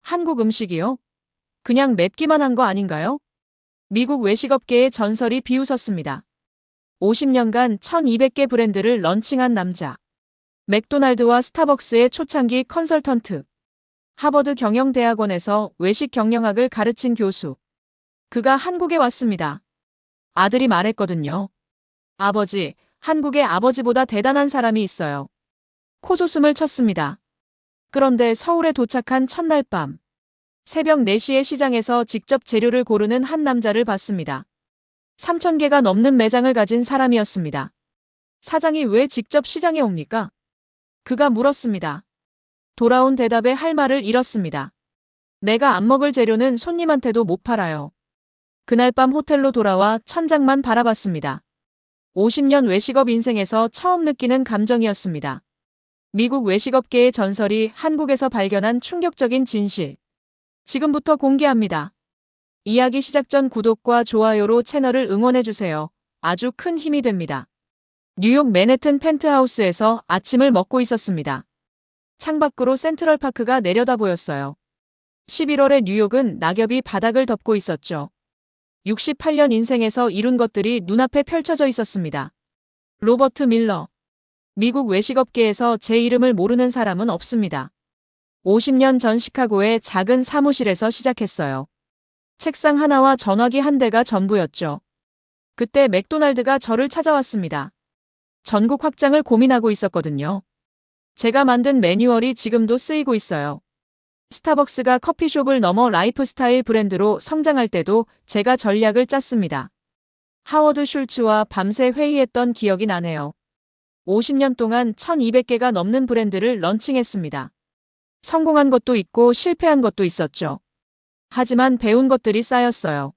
한국 음식이요? 그냥 맵기만 한 거 아닌가요? 미국 외식업계의 전설이 비웃었습니다. 50년간 1200개 브랜드를 런칭한 남자. 맥도날드와 스타벅스의 초창기 컨설턴트. 하버드 경영대학원에서 외식 경영학을 가르친 교수. 그가 한국에 왔습니다. 아들이 말했거든요. 아버지, 한국에 아버지보다 대단한 사람이 있어요. 코웃음을 쳤습니다. 그런데 서울에 도착한 첫날 밤. 새벽 4시에 시장에서 직접 재료를 고르는 한 남자를 봤습니다. 3,000개가 넘는 매장을 가진 사람이었습니다. 사장이 왜 직접 시장에 옵니까? 그가 물었습니다. 돌아온 대답에 할 말을 잃었습니다. 내가 안 먹을 재료는 손님한테도 못 팔아요. 그날 밤 호텔로 돌아와 천장만 바라봤습니다. 50년 외식업 인생에서 처음 느끼는 감정이었습니다. 미국 외식업계의 전설이 한국에서 발견한 충격적인 진실. 지금부터 공개합니다. 이야기 시작 전 구독과 좋아요로 채널을 응원해주세요. 아주 큰 힘이 됩니다. 뉴욕 맨해튼 펜트하우스에서 아침을 먹고 있었습니다. 창밖으로 센트럴파크가 내려다 보였어요. 11월의 뉴욕은 낙엽이 바닥을 덮고 있었죠. 68년 인생에서 이룬 것들이 눈앞에 펼쳐져 있었습니다. 로버트 밀러. 미국 외식업계에서 제 이름을 모르는 사람은 없습니다. 50년 전 시카고의 작은 사무실에서 시작했어요. 책상 하나와 전화기 한 대가 전부였죠. 그때 맥도날드가 저를 찾아왔습니다. 전국 확장을 고민하고 있었거든요. 제가 만든 매뉴얼이 지금도 쓰이고 있어요. 스타벅스가 커피숍을 넘어 라이프스타일 브랜드로 성장할 때도 제가 전략을 짰습니다. 하워드 슐츠와 밤새 회의했던 기억이 나네요. 50년 동안 1200개가 넘는 브랜드를 런칭했습니다. 성공한 것도 있고 실패한 것도 있었죠. 하지만 배운 것들이 쌓였어요.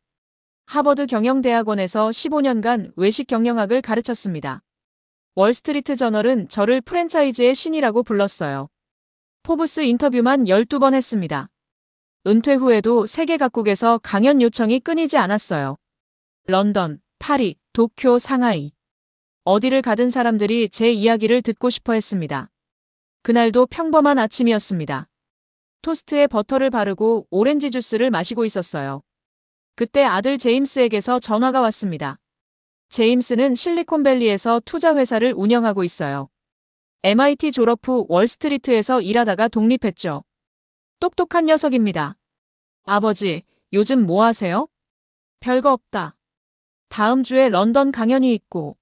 하버드 경영대학원에서 15년간 외식 경영학을 가르쳤습니다. 월스트리트 저널은 저를 프랜차이즈의 신이라고 불렀어요. 포브스 인터뷰만 12번 했습니다. 은퇴 후에도 세계 각국에서 강연 요청이 끊이지 않았어요. 런던, 파리, 도쿄, 상하이. 어디를 가든 사람들이 제 이야기를 듣고 싶어 했습니다. 그날도 평범한 아침이었습니다. 토스트에 버터를 바르고 오렌지 주스를 마시고 있었어요. 그때 아들 제임스에게서 전화가 왔습니다. 제임스는 실리콘밸리에서 투자회사를 운영하고 있어요. MIT 졸업 후 월스트리트에서 일하다가 독립했죠. 똑똑한 녀석입니다. 아버지, 요즘 뭐 하세요? 별거 없다. 다음 주에 런던 강연이 있고,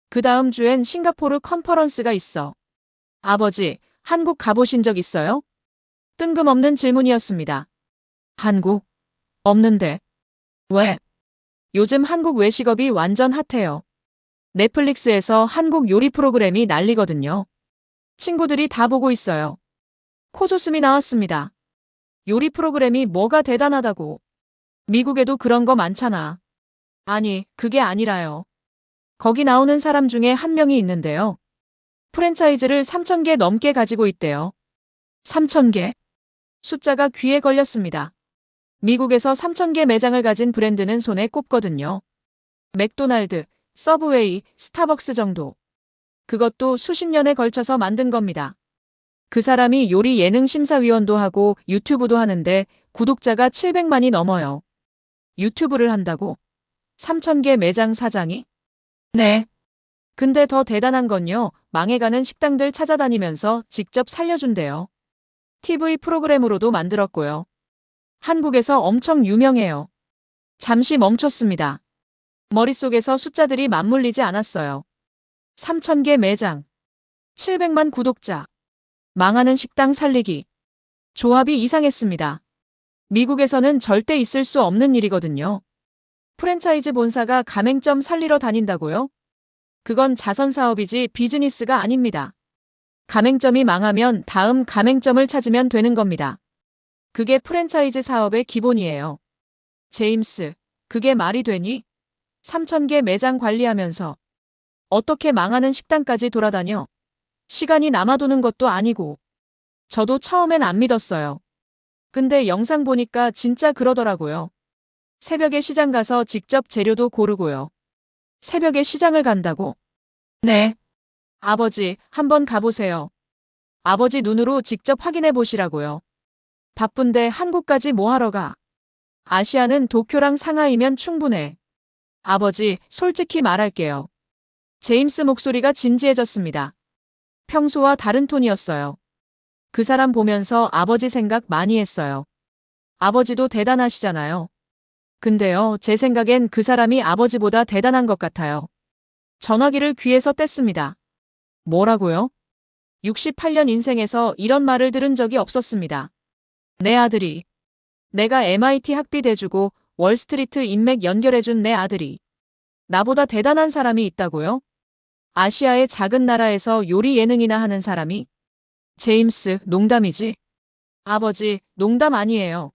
그 다음 주엔 싱가포르 컨퍼런스가 있어. 아버지, 한국 가보신 적 있어요? 뜬금없는 질문이었습니다. 한국? 없는데. 왜? 요즘 한국 외식업이 완전 핫해요. 넷플릭스에서 한국 요리 프로그램이 난리거든요. 친구들이 다 보고 있어요. 코웃음이 나왔습니다. 요리 프로그램이 뭐가 대단하다고. 미국에도 그런 거 많잖아. 아니, 그게 아니라요. 거기 나오는 사람 중에 한 명이 있는데요. 프랜차이즈를 3,000개 넘게 가지고 있대요. 3,000개? 숫자가 귀에 걸렸습니다. 미국에서 3,000개 매장을 가진 브랜드는 손에 꼽거든요. 맥도날드, 서브웨이, 스타벅스 정도. 그것도 수십 년에 걸쳐서 만든 겁니다. 그 사람이 요리 예능 심사위원도 하고 유튜브도 하는데 구독자가 700만이 넘어요. 유튜브를 한다고? 3,000개 매장 사장이? 네. 근데 더 대단한 건요, 망해가는 식당들 찾아다니면서 직접 살려준대요. TV 프로그램으로도 만들었고요. 한국에서 엄청 유명해요. 잠시 멈췄습니다. 머릿속에서 숫자들이 맞물리지 않았어요. 3,000개 매장, 700만 구독자, 망하는 식당 살리기. 조합이 이상했습니다. 미국에서는 절대 있을 수 없는 일이거든요. 프랜차이즈 본사가 가맹점 살리러 다닌다고요? 그건 자선 사업이지 비즈니스가 아닙니다. 가맹점이 망하면 다음 가맹점을 찾으면 되는 겁니다. 그게 프랜차이즈 사업의 기본이에요. 제임스, 그게 말이 되니? 3,000개 매장 관리하면서 어떻게 망하는 식당까지 돌아다녀? 시간이 남아도는 것도 아니고. 저도 처음엔 안 믿었어요. 근데 영상 보니까 진짜 그러더라고요. 새벽에 시장 가서 직접 재료도 고르고요. 새벽에 시장을 간다고? 네. 아버지, 한번 가보세요. 아버지 눈으로 직접 확인해 보시라고요. 바쁜데 한국까지 뭐 하러 가? 아시아는 도쿄랑 상하이면 충분해. 아버지, 솔직히 말할게요. 제임스 목소리가 진지해졌습니다. 평소와 다른 톤이었어요. 그 사람 보면서 아버지 생각 많이 했어요. 아버지도 대단하시잖아요. 근데요, 제 생각엔 그 사람이 아버지보다 대단한 것 같아요. 전화기를 귀에서 뗐습니다. 뭐라고요? 68년 인생에서 이런 말을 들은 적이 없었습니다. 내 아들이. 내가 MIT 학비 대주고 월스트리트 인맥 연결해준 내 아들이. 나보다 대단한 사람이 있다고요? 아시아의 작은 나라에서 요리 예능이나 하는 사람이? 제임스, 농담이지? 아버지, 농담 아니에요.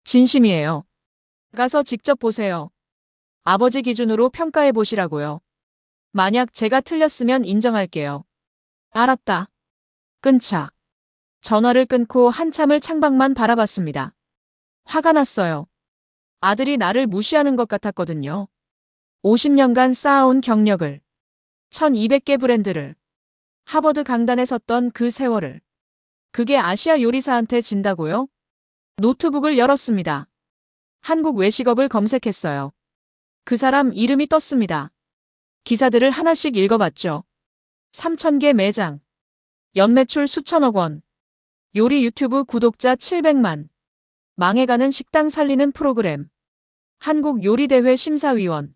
진심이에요. 가서 직접 보세요. 아버지 기준으로 평가해 보시라고요. 만약 제가 틀렸으면 인정할게요. 알았다. 끊자. 전화를 끊고 한참을 창밖만 바라봤습니다. 화가 났어요. 아들이 나를 무시하는 것 같았거든요. 50년간 쌓아온 경력을, 1200개 브랜드를, 하버드 강단에 섰던 그 세월을. 그게 아시아 요리사한테 진다고요? 노트북을 열었습니다. 한국 외식업을 검색했어요. 그 사람 이름이 떴습니다. 기사들을 하나씩 읽어봤죠. 3000개 매장. 연매출 수천억 원. 요리 유튜브 구독자 700만. 망해가는 식당 살리는 프로그램. 한국 요리대회 심사위원.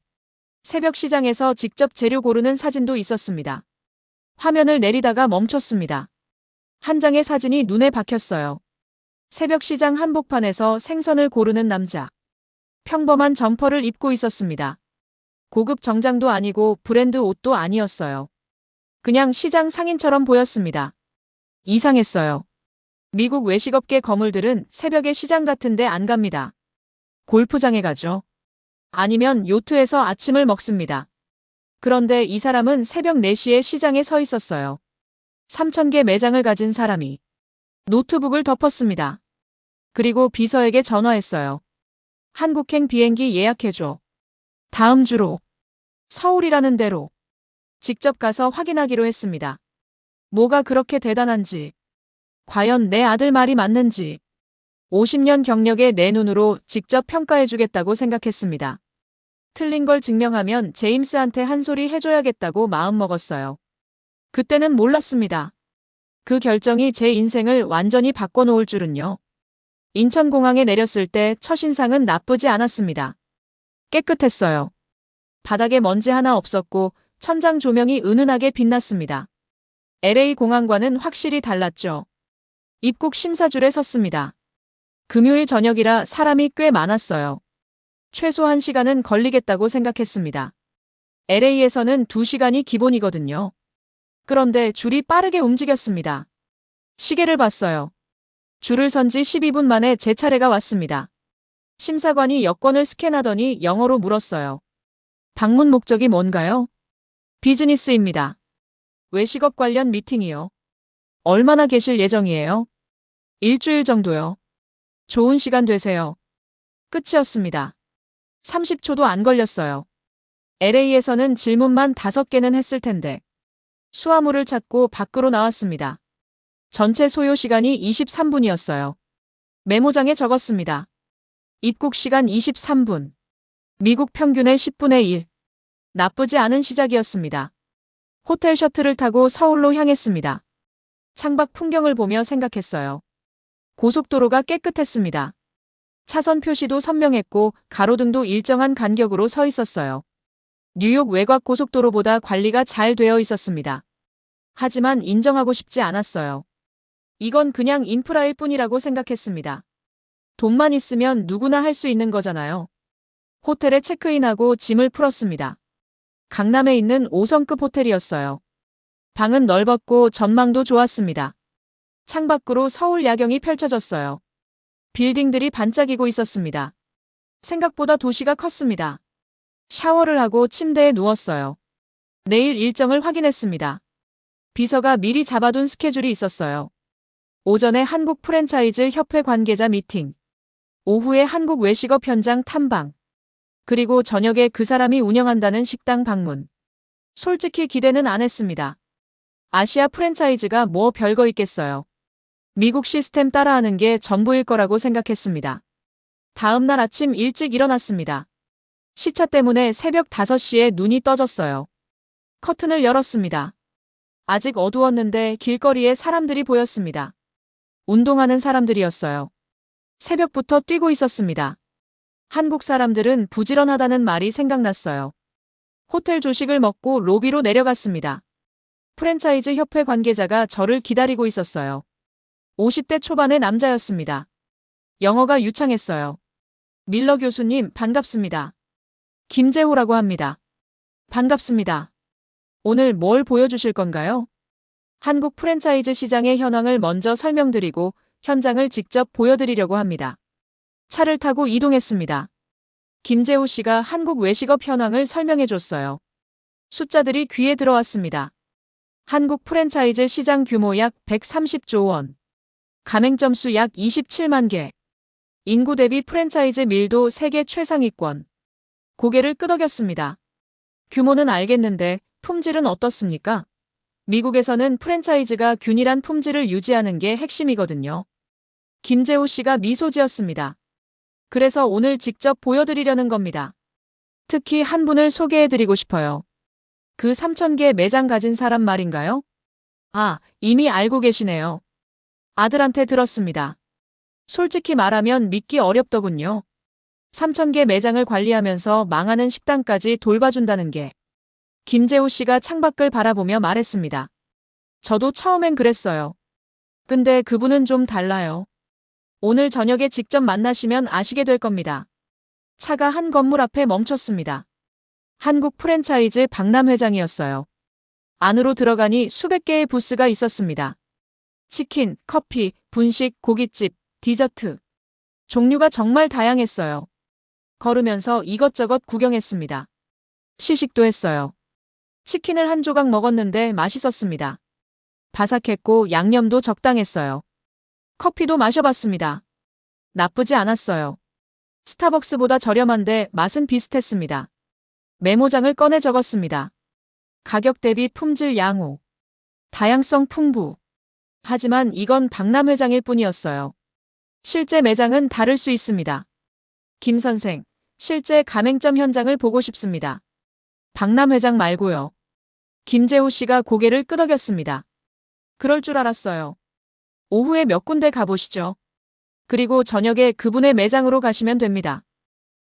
새벽 시장에서 직접 재료 고르는 사진도 있었습니다. 화면을 내리다가 멈췄습니다. 한 장의 사진이 눈에 박혔어요. 새벽 시장 한복판에서 생선을 고르는 남자. 평범한 점퍼를 입고 있었습니다. 고급 정장도 아니고 브랜드 옷도 아니었어요. 그냥 시장 상인처럼 보였습니다. 이상했어요. 미국 외식업계 거물들은 새벽에 시장 같은데 안 갑니다. 골프장에 가죠. 아니면 요트에서 아침을 먹습니다. 그런데 이 사람은 새벽 4시에 시장에 서 있었어요. 3000개 매장을 가진 사람이. 노트북을 덮었습니다. 그리고 비서에게 전화했어요. 한국행 비행기 예약해줘. 다음 주로. 서울이라는 데로. 직접 가서 확인하기로 했습니다. 뭐가 그렇게 대단한지. 과연 내 아들 말이 맞는지. 50년 경력의 내 눈으로 직접 평가해주겠다고 생각했습니다. 틀린 걸 증명하면 제임스한테 한 소리 해줘야겠다고 마음먹었어요. 그때는 몰랐습니다. 그 결정이 제 인생을 완전히 바꿔놓을 줄은요. 인천공항에 내렸을 때 첫인상은 나쁘지 않았습니다. 깨끗했어요. 바닥에 먼지 하나 없었고 천장 조명이 은은하게 빛났습니다. LA 공항과는 확실히 달랐죠. 입국 심사줄에 섰습니다. 금요일 저녁이라 사람이 꽤 많았어요. 최소 1시간은 걸리겠다고 생각했습니다. LA에서는 2시간이 기본이거든요. 그런데 줄이 빠르게 움직였습니다. 시계를 봤어요. 줄을 선 지 12분 만에 제 차례가 왔습니다. 심사관이 여권을 스캔하더니 영어로 물었어요. 방문 목적이 뭔가요? 비즈니스입니다. 외식업 관련 미팅이요. 얼마나 계실 예정이에요? 일주일 정도요. 좋은 시간 되세요. 끝이었습니다. 30초도 안 걸렸어요. LA에서는 질문만 5개는 했을 텐데. 수화물을 찾고 밖으로 나왔습니다. 전체 소요 시간이 23분이었어요. 메모장에 적었습니다. 입국 시간 23분. 미국 평균의 10분의 1. 나쁘지 않은 시작이었습니다. 호텔 셔틀을 타고 서울로 향했습니다. 창밖 풍경을 보며 생각했어요. 고속도로가 깨끗했습니다. 차선 표시도 선명했고 가로등도 일정한 간격으로 서 있었어요. 뉴욕 외곽 고속도로보다 관리가 잘 되어 있었습니다. 하지만 인정하고 싶지 않았어요. 이건 그냥 인프라일 뿐이라고 생각했습니다. 돈만 있으면 누구나 할 수 있는 거잖아요. 호텔에 체크인하고 짐을 풀었습니다. 강남에 있는 5성급 호텔이었어요. 방은 넓었고 전망도 좋았습니다. 창밖으로 서울 야경이 펼쳐졌어요. 빌딩들이 반짝이고 있었습니다. 생각보다 도시가 컸습니다. 샤워를 하고 침대에 누웠어요. 내일 일정을 확인했습니다. 비서가 미리 잡아둔 스케줄이 있었어요. 오전에 한국 프랜차이즈 협회 관계자 미팅. 오후에 한국 외식업 현장 탐방. 그리고 저녁에 그 사람이 운영한다는 식당 방문. 솔직히 기대는 안 했습니다. 아시아 프랜차이즈가 뭐 별거 있겠어요. 미국 시스템 따라하는 게 전부일 거라고 생각했습니다. 다음 날 아침 일찍 일어났습니다. 시차 때문에 새벽 5시에 눈이 떠졌어요. 커튼을 열었습니다. 아직 어두웠는데 길거리에 사람들이 보였습니다. 운동하는 사람들이었어요. 새벽부터 뛰고 있었습니다. 한국 사람들은 부지런하다는 말이 생각났어요. 호텔 조식을 먹고 로비로 내려갔습니다. 프랜차이즈 협회 관계자가 저를 기다리고 있었어요. 50대 초반의 남자였습니다. 영어가 유창했어요. 밀러 교수님, 반갑습니다. 김재호라고 합니다. 반갑습니다. 오늘 뭘 보여주실 건가요? 한국 프랜차이즈 시장의 현황을 먼저 설명드리고 현장을 직접 보여드리려고 합니다. 차를 타고 이동했습니다. 김재호 씨가 한국 외식업 현황을 설명해줬어요. 숫자들이 귀에 들어왔습니다. 한국 프랜차이즈 시장 규모 약 130조 원. 가맹점 수 약 27만 개. 인구 대비 프랜차이즈 밀도 세계 최상위권. 고개를 끄덕였습니다. 규모는 알겠는데 품질은 어떻습니까? 미국에서는 프랜차이즈가 균일한 품질을 유지하는 게 핵심이거든요. 김재호 씨가 미소 지었습니다. 그래서 오늘 직접 보여드리려는 겁니다. 특히 한 분을 소개해드리고 싶어요. 그 3,000개 매장 가진 사람 말인가요? 아, 이미 알고 계시네요. 아들한테 들었습니다. 솔직히 말하면 믿기 어렵더군요. 3,000개 매장을 관리하면서 망하는 식당까지 돌봐준다는 게. 김재호 씨가 창밖을 바라보며 말했습니다. 저도 처음엔 그랬어요. 근데 그분은 좀 달라요. 오늘 저녁에 직접 만나시면 아시게 될 겁니다. 차가 한 건물 앞에 멈췄습니다. 한국 프랜차이즈 박람 회장이었어요. 안으로 들어가니 수백 개의 부스가 있었습니다. 치킨, 커피, 분식, 고깃집, 디저트. 종류가 정말 다양했어요. 걸으면서 이것저것 구경했습니다. 시식도 했어요. 치킨을 한 조각 먹었는데 맛있었습니다. 바삭했고 양념도 적당했어요. 커피도 마셔봤습니다. 나쁘지 않았어요. 스타벅스보다 저렴한데 맛은 비슷했습니다. 메모장을 꺼내 적었습니다. 가격 대비 품질 양호. 다양성 풍부. 하지만 이건 박람 회장일 뿐이었어요. 실제 매장은 다를 수 있습니다. 김 선생, 실제 가맹점 현장을 보고 싶습니다. 박람 회장 말고요. 김재호 씨가 고개를 끄덕였습니다. 그럴 줄 알았어요. 오후에 몇 군데 가보시죠. 그리고 저녁에 그분의 매장으로 가시면 됩니다.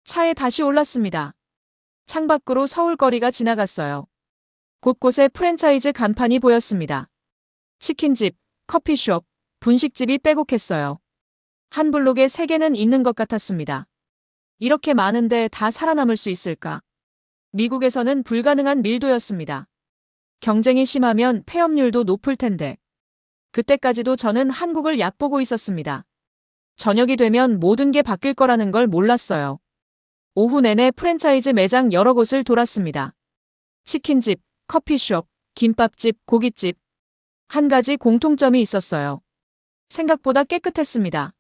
차에 다시 올랐습니다. 창밖으로 서울거리가 지나갔어요. 곳곳에 프랜차이즈 간판이 보였습니다. 치킨집, 커피숍, 분식집이 빼곡했어요. 한 블록에 3개는 있는 것 같았습니다. 이렇게 많은데 다 살아남을 수 있을까? 미국에서는 불가능한 밀도였습니다. 경쟁이 심하면 폐업률도 높을 텐데. 그때까지도 저는 한국을 얕보고 있었습니다. 저녁이 되면 모든 게 바뀔 거라는 걸 몰랐어요. 오후 내내 프랜차이즈 매장 여러 곳을 돌았습니다. 치킨집, 커피숍, 김밥집, 고깃집. 한 가지 공통점이 있었어요. 생각보다 깨끗했습니다.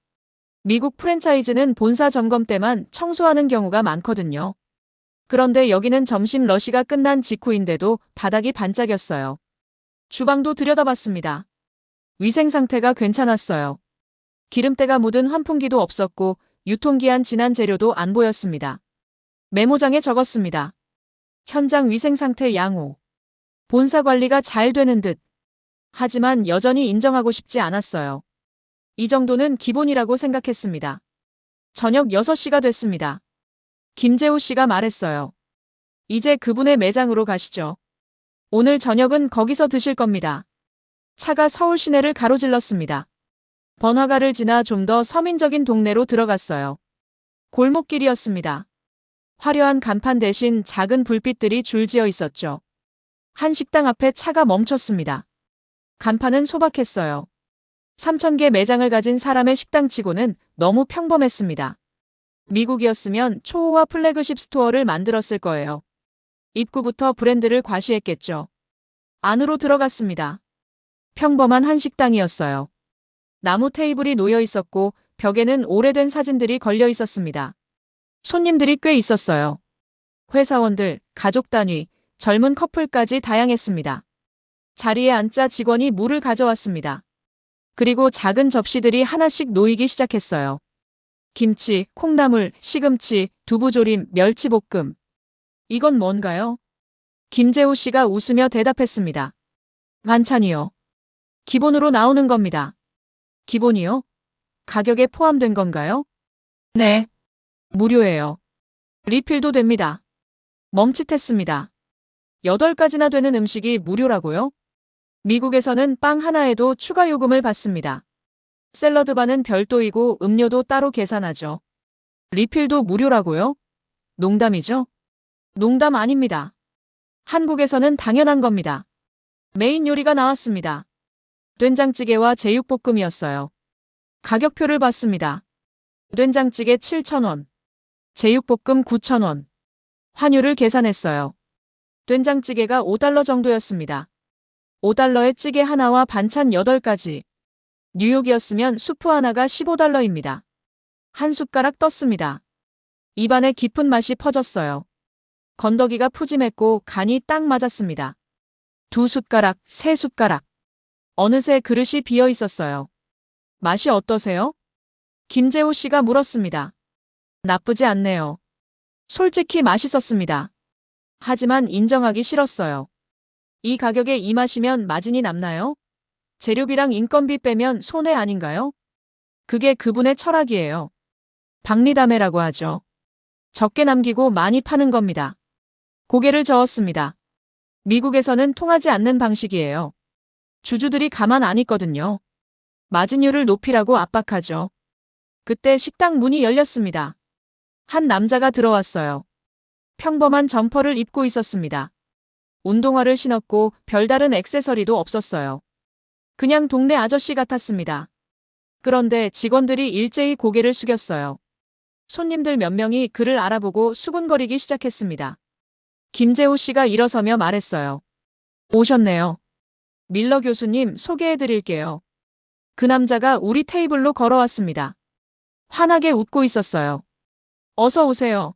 미국 프랜차이즈는 본사 점검 때만 청소하는 경우가 많거든요. 그런데 여기는 점심 러시가 끝난 직후인데도 바닥이 반짝였어요. 주방도 들여다봤습니다. 위생 상태가 괜찮았어요. 기름때가 묻은 환풍기도 없었고 유통기한 지난 재료도 안 보였습니다. 메모장에 적었습니다. 현장 위생 상태 양호. 본사 관리가 잘 되는 듯. 하지만 여전히 인정하고 싶지 않았어요. 이 정도는 기본이라고 생각했습니다. 저녁 6시가 됐습니다. 김재호 씨가 말했어요. 이제 그분의 매장으로 가시죠. 오늘 저녁은 거기서 드실 겁니다. 차가 서울 시내를 가로질렀습니다. 번화가를 지나 좀 더 서민적인 동네로 들어갔어요. 골목길이었습니다. 화려한 간판 대신 작은 불빛들이 줄지어 있었죠. 한 식당 앞에 차가 멈췄습니다. 간판은 소박했어요. 3,000개 매장을 가진 사람의 식당치고는 너무 평범했습니다. 미국이었으면 초호화 플래그십 스토어를 만들었을 거예요. 입구부터 브랜드를 과시했겠죠. 안으로 들어갔습니다. 평범한 한 식당이었어요. 나무 테이블이 놓여 있었고 벽에는 오래된 사진들이 걸려 있었습니다. 손님들이 꽤 있었어요. 회사원들, 가족 단위, 젊은 커플까지 다양했습니다. 자리에 앉자 직원이 물을 가져왔습니다. 그리고 작은 접시들이 하나씩 놓이기 시작했어요. 김치, 콩나물, 시금치, 두부조림, 멸치볶음. 이건 뭔가요? 김재호 씨가 웃으며 대답했습니다. 반찬이요. 기본으로 나오는 겁니다. 기본이요? 가격에 포함된 건가요? 네. 무료예요. 리필도 됩니다. 멈칫했습니다. 8가지나 되는 음식이 무료라고요? 미국에서는 빵 하나에도 추가 요금을 받습니다. 샐러드 반은 별도이고 음료도 따로 계산하죠. 리필도 무료라고요? 농담이죠? 농담 아닙니다. 한국에서는 당연한 겁니다. 메인 요리가 나왔습니다. 된장찌개와 제육볶음이었어요. 가격표를 봤습니다. 된장찌개 7,000원, 제육볶음 9,000원. 환율을 계산했어요. 된장찌개가 5달러 정도였습니다. 5달러에 찌개 하나와 반찬 8가지. 뉴욕이었으면 수프 하나가 15달러입니다. 한 숟가락 떴습니다. 입안에 깊은 맛이 퍼졌어요. 건더기가 푸짐했고 간이 딱 맞았습니다. 2숟가락, 3숟가락. 어느새 그릇이 비어 있었어요. 맛이 어떠세요? 김재호 씨가 물었습니다. 나쁘지 않네요. 솔직히 맛있었습니다. 하지만 인정하기 싫었어요. 이 가격에 이 맛이면 마진이 남나요? 재료비랑 인건비 빼면 손해 아닌가요? 그게 그분의 철학이에요. 박리담회라고 하죠. 적게 남기고 많이 파는 겁니다. 고개를 저었습니다. 미국에서는 통하지 않는 방식이에요. 주주들이 가만 안 있거든요. 마진율을 높이라고 압박하죠. 그때 식당 문이 열렸습니다. 한 남자가 들어왔어요. 평범한 점퍼를 입고 있었습니다. 운동화를 신었고 별다른 액세서리도 없었어요. 그냥 동네 아저씨 같았습니다. 그런데 직원들이 일제히 고개를 숙였어요. 손님들 몇 명이 그를 알아보고 수군거리기 시작했습니다. 김재호 씨가 일어서며 말했어요. 오셨네요. 밀러 교수님 소개해드릴게요. 그 남자가 우리 테이블로 걸어왔습니다. 환하게 웃고 있었어요. 어서 오세요.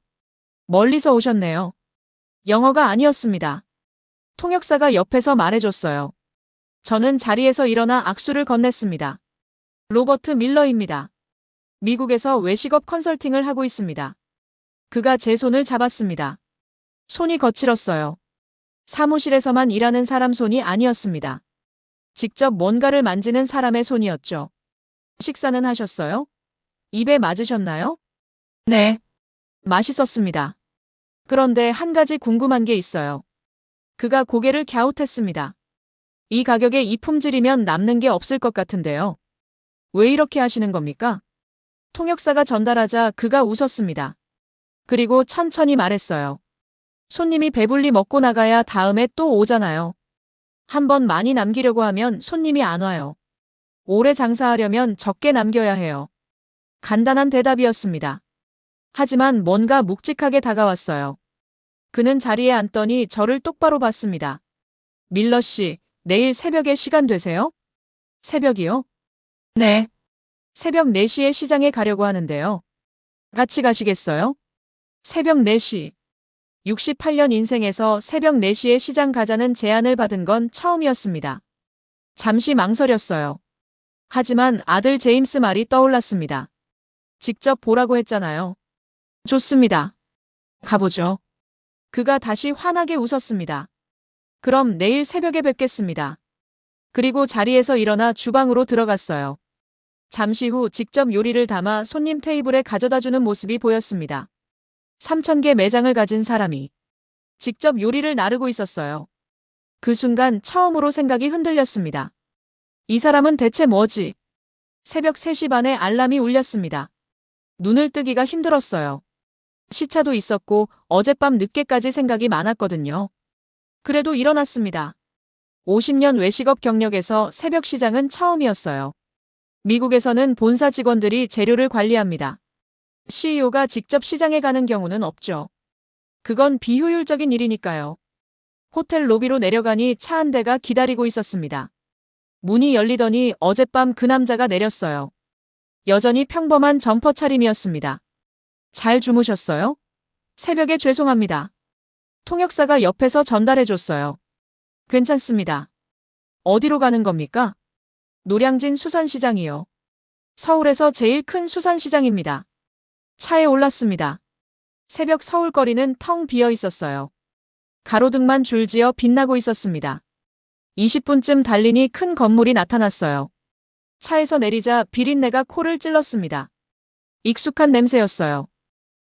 멀리서 오셨네요. 영어가 아니었습니다. 통역사가 옆에서 말해줬어요. 저는 자리에서 일어나 악수를 건넸습니다. 로버트 밀러입니다. 미국에서 외식업 컨설팅을 하고 있습니다. 그가 제 손을 잡았습니다. 손이 거칠었어요. 사무실에서만 일하는 사람 손이 아니었습니다. 직접 뭔가를 만지는 사람의 손이었죠. 식사는 하셨어요? 입에 맞으셨나요? 네. 맛있었습니다. 그런데 한 가지 궁금한 게 있어요. 그가 고개를 갸웃했습니다. 이 가격에 이 품질이면 남는 게 없을 것 같은데요. 왜 이렇게 하시는 겁니까? 통역사가 전달하자 그가 웃었습니다. 그리고 천천히 말했어요. 손님이 배불리 먹고 나가야 다음에 또 오잖아요. 한번 많이 남기려고 하면 손님이 안 와요. 오래 장사하려면 적게 남겨야 해요. 간단한 대답이었습니다. 하지만 뭔가 묵직하게 다가왔어요. 그는 자리에 앉더니 저를 똑바로 봤습니다. 밀러 씨, 내일 새벽에 시간 되세요? 새벽이요? 네. 새벽 4시에 시장에 가려고 하는데요. 같이 가시겠어요? 새벽 4시. 68년 인생에서 새벽 4시에 시장 가자는 제안을 받은 건 처음이었습니다. 잠시 망설였어요. 하지만 아들 제임스 말이 떠올랐습니다. 직접 보라고 했잖아요. 좋습니다. 가보죠. 그가 다시 환하게 웃었습니다. 그럼 내일 새벽에 뵙겠습니다. 그리고 자리에서 일어나 주방으로 들어갔어요. 잠시 후 직접 요리를 담아 손님 테이블에 가져다주는 모습이 보였습니다. 3,000개 매장을 가진 사람이 직접 요리를 나르고 있었어요. 그 순간 처음으로 생각이 흔들렸습니다. 이 사람은 대체 뭐지? 새벽 3시 반에 알람이 울렸습니다. 눈을 뜨기가 힘들었어요. 시차도 있었고 어젯밤 늦게까지 생각이 많았거든요. 그래도 일어났습니다. 50년 외식업 경력에서 새벽 시장은 처음이었어요. 미국에서는 본사 직원들이 재료를 관리합니다. CEO가 직접 시장에 가는 경우는 없죠. 그건 비효율적인 일이니까요. 호텔 로비로 내려가니 차 한 대가 기다리고 있었습니다. 문이 열리더니 어젯밤 그 남자가 내렸어요. 여전히 평범한 점퍼 차림이었습니다. 잘 주무셨어요? 새벽에 죄송합니다. 통역사가 옆에서 전달해줬어요. 괜찮습니다. 어디로 가는 겁니까? 노량진 수산시장이요. 서울에서 제일 큰 수산시장입니다. 차에 올랐습니다. 새벽 서울거리는 텅 비어 있었어요. 가로등만 줄지어 빛나고 있었습니다. 20분쯤 달리니 큰 건물이 나타났어요. 차에서 내리자 비린내가 코를 찔렀습니다. 익숙한 냄새였어요.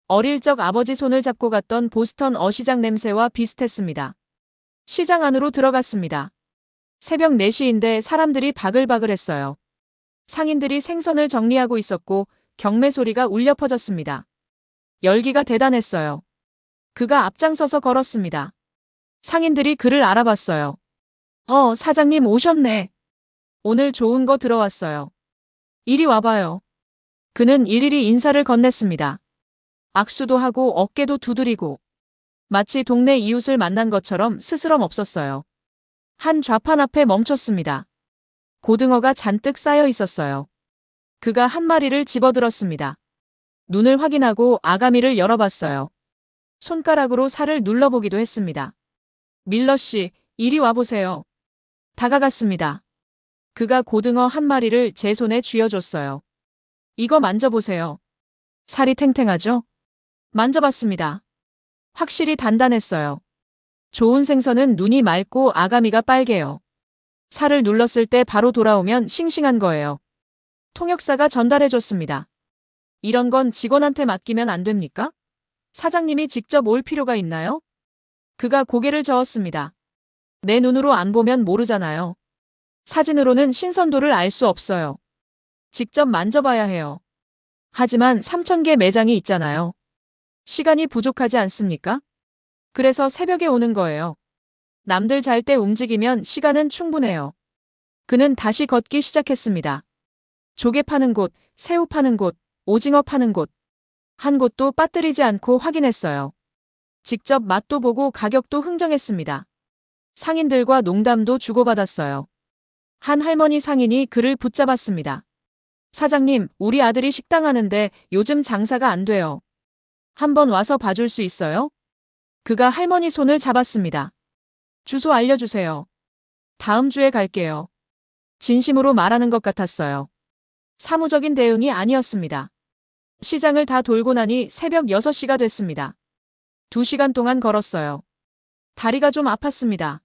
어릴 적 아버지 손을 잡고 갔던 보스턴 어시장 냄새와 비슷했습니다. 시장 안으로 들어갔습니다. 새벽 4시인데 사람들이 바글바글했어요. 상인들이 생선을 정리하고 있었고 경매 소리가 울려 퍼졌습니다. 열기가 대단했어요. 그가 앞장서서 걸었습니다. 상인들이 그를 알아봤어요. 사장님 오셨네. 오늘 좋은 거 들어왔어요. 이리 와봐요. 그는 일일이 인사를 건넸습니다. 악수도 하고 어깨도 두드리고 마치 동네 이웃을 만난 것처럼 스스럼 없었어요. 한 좌판 앞에 멈췄습니다. 고등어가 잔뜩 쌓여 있었어요. 그가 한 마리를 집어들었습니다. 눈을 확인하고 아가미를 열어봤어요. 손가락으로 살을 눌러보기도 했습니다. 밀러 씨, 이리 와보세요. 다가갔습니다. 그가 고등어 한 마리를 제 손에 쥐어줬어요. 이거 만져보세요. 살이 탱탱하죠? 만져봤습니다. 확실히 단단했어요. 좋은 생선은 눈이 맑고 아가미가 빨개요. 살을 눌렀을 때 바로 돌아오면 싱싱한 거예요. 통역사가 전달해줬습니다. 이런 건 직원한테 맡기면 안 됩니까? 사장님이 직접 올 필요가 있나요? 그가 고개를 저었습니다. 내 눈으로 안 보면 모르잖아요. 사진으로는 신선도를 알 수 없어요. 직접 만져봐야 해요. 하지만 3,000개 매장이 있잖아요. 시간이 부족하지 않습니까? 그래서 새벽에 오는 거예요. 남들 잘 때 움직이면 시간은 충분해요. 그는 다시 걷기 시작했습니다. 조개 파는 곳, 새우 파는 곳, 오징어 파는 곳. 한 곳도 빠뜨리지 않고 확인했어요. 직접 맛도 보고 가격도 흥정했습니다. 상인들과 농담도 주고받았어요. 한 할머니 상인이 그를 붙잡았습니다. 사장님, 우리 아들이 식당 하는데 요즘 장사가 안 돼요. 한번 와서 봐줄 수 있어요? 그가 할머니 손을 잡았습니다. 주소 알려주세요. 다음 주에 갈게요. 진심으로 말하는 것 같았어요. 사무적인 대응이 아니었습니다. 시장을 다 돌고 나니 새벽 6시가 됐습니다. 2시간 동안 걸었어요. 다리가 좀 아팠습니다.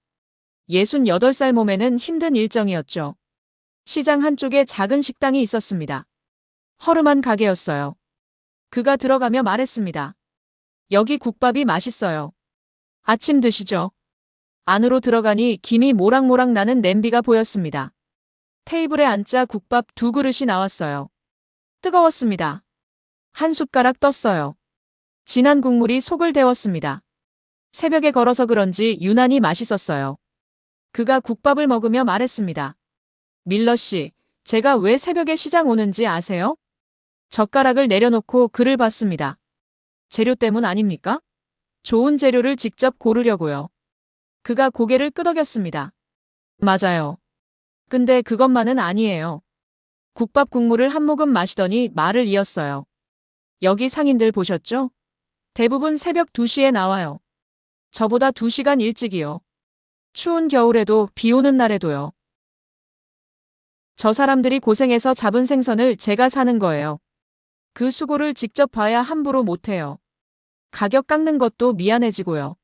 68살 몸에는 힘든 일정이었죠. 시장 한쪽에 작은 식당이 있었습니다. 허름한 가게였어요. 그가 들어가며 말했습니다. 여기 국밥이 맛있어요. 아침 드시죠. 안으로 들어가니 김이 모락모락 나는 냄비가 보였습니다. 테이블에 앉자 국밥 2그릇이 나왔어요. 뜨거웠습니다. 한 숟가락 떴어요. 진한 국물이 속을 데웠습니다. 새벽에 걸어서 그런지 유난히 맛있었어요. 그가 국밥을 먹으며 말했습니다. 밀러 씨, 제가 왜 새벽에 시장 오는지 아세요? 젓가락을 내려놓고 그를 봤습니다. 재료 때문 아닙니까? 좋은 재료를 직접 고르려고요. 그가 고개를 끄덕였습니다. 맞아요. 근데 그것만은 아니에요. 국밥 국물을 한 모금 마시더니 말을 이었어요. 여기 상인들 보셨죠? 대부분 새벽 2시에 나와요. 저보다 2시간 일찍이요. 추운 겨울에도 비 오는 날에도요. 저 사람들이 고생해서 잡은 생선을 제가 사는 거예요. 그 수고를 직접 봐야 함부로 못해요. 가격 깎는 것도 미안해지고요.